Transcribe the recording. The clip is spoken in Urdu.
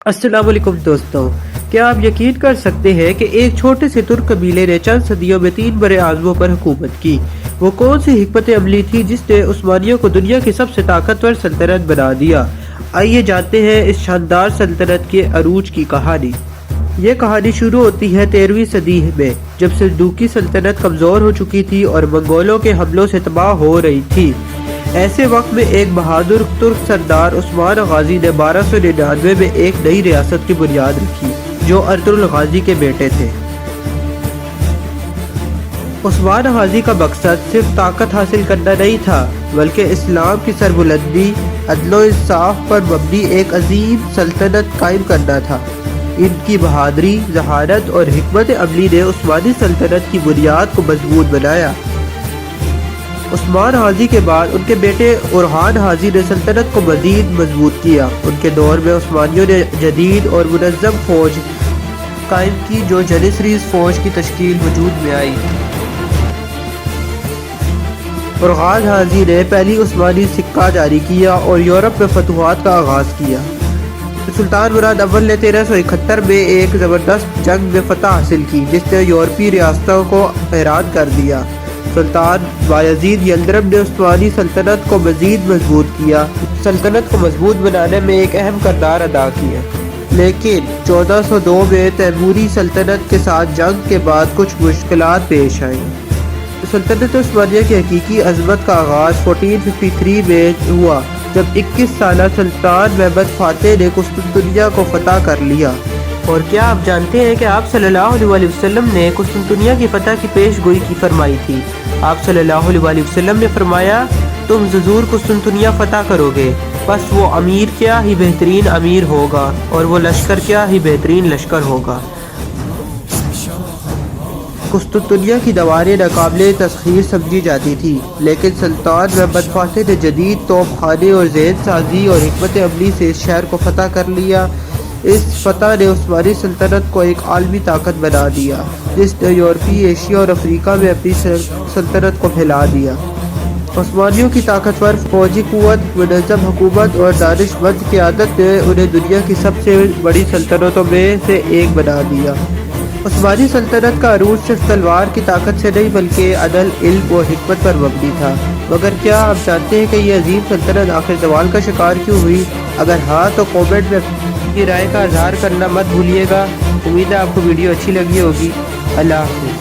السلام علیکم دوستوں، کیا آپ یقین کر سکتے ہیں کہ ایک چھوٹے سے ترک قبیلے نے چند صدیوں میں 3 بڑے اعظموں پر حکومت کی؟ وہ کون سی حکمت عملی تھی جس نے عثمانیوں کو دنیا کی سب سے طاقتور سلطنت بنا دیا؟ آئیے جانتے ہیں اس شاندار سلطنت کے عروج کی کہانی۔ یہ کہانی شروع ہوتی ہے 13ویں صدی میں، جب سلجوقی سلطنت کمزور ہو چکی تھی اور منگولوں کے حملوں سے تباہ ہو رہی تھی۔ ایسے وقت میں ایک بہادر ترک سردار عثمان غازی نے 1299 میں ایک نئی ریاست کی بنیاد رکھی، جو ارطغرل غازی کے بیٹے تھے۔ عثمان غازی کا مقصد صرف طاقت حاصل کرنا نہیں تھا، بلکہ اسلام کی سربلندی، عدل و انصاف پر مبنی ایک عظیم سلطنت قائم کرنا تھا۔ ان کی بہادری، ذہانت اور حکمت عملی نے عثمانی سلطنت کی بنیاد کو مضبوط بنایا۔ عثمان غازی کے بعد ان کے بیٹے اورحان غازی نے سلطنت کو مزید مضبوط کیا۔ ان کے دور میں عثمانیوں نے جدید اور منظم فوج قائم کی، جو جنیسریز فوج کی تشکیل وجود میں آئی۔ اورحان غازی نے پہلی عثمانی سکہ جاری کیا اور یورپ میں فتوحات کا آغاز کیا۔ سلطان مراد اول نے 1371 میں ایک زبردست جنگ میں فتح حاصل کی، جس نے یورپی ریاستوں کو حیران کر دیا۔ سلطان بایزید یلدرم نے عثمانی سلطنت کو مزید مضبوط کیا، سلطنت کو مضبوط بنانے میں ایک اہم کردار ادا کیا۔ لیکن 1402 میں تیموری سلطنت کے ساتھ جنگ کے بعد کچھ مشکلات پیش آئیں۔ سلطنت عثمانیہ کی حقیقی عظمت کا آغاز 1453 میں ہوا، جب 21 سالہ سلطان محمد فاتح نے قسطنطنیہ کو فتح کر لیا۔ اور کیا آپ جانتے ہیں کہ آپ صلی اللہ علیہ وسلم نے قسطنطنیہ کی فتح کی پیش گوئی کی فرمائی تھی؟ آپ صلی اللہ علیہ وسلم نے فرمایا، تم ضرور قسطنطنیہ فتح کرو گے، بس وہ امیر کیا ہی بہترین امیر ہوگا اور وہ لشکر کیا ہی بہترین لشکر ہوگا۔ قسطنطنیہ کی دیواریں ناقابل تسخیر سمجھی جاتی تھی، لیکن سلطان محمد فاتح نے جدید توپ خانے اور ذہن سازی اور حکمت عملی سے اس شہر کو فتح کر لیا۔ اس فتح نے عثمانی سلطنت کو ایک عالمی طاقت بنا دیا، جس نے یورپی، ایشیا اور افریقہ میں اپنی سلطنت کو پھیلا دیا۔ عثمانیوں کی طاقتور فوجی قوت، منظم حکومت اور دانش مند قیادت نے انہیں دنیا کی سب سے بڑی سلطنتوں میں سے ایک بنا دیا۔ عثمانی سلطنت کا عروج صرف تلوار کی طاقت سے نہیں، بلکہ عدل، علم و حکمت پر مبنی تھا۔ مگر کیا آپ جانتے ہیں کہ یہ عظیم سلطنت آخر زوال کا شکار کیوں ہوئی؟ اگر ہاں تو کامنٹ میں اپنی رائے کا اظہار کرنا مت بھولیے گا۔ امید ہے آپ کو ویڈیو اچھی لگی ہوگی۔ اللہ حافظ۔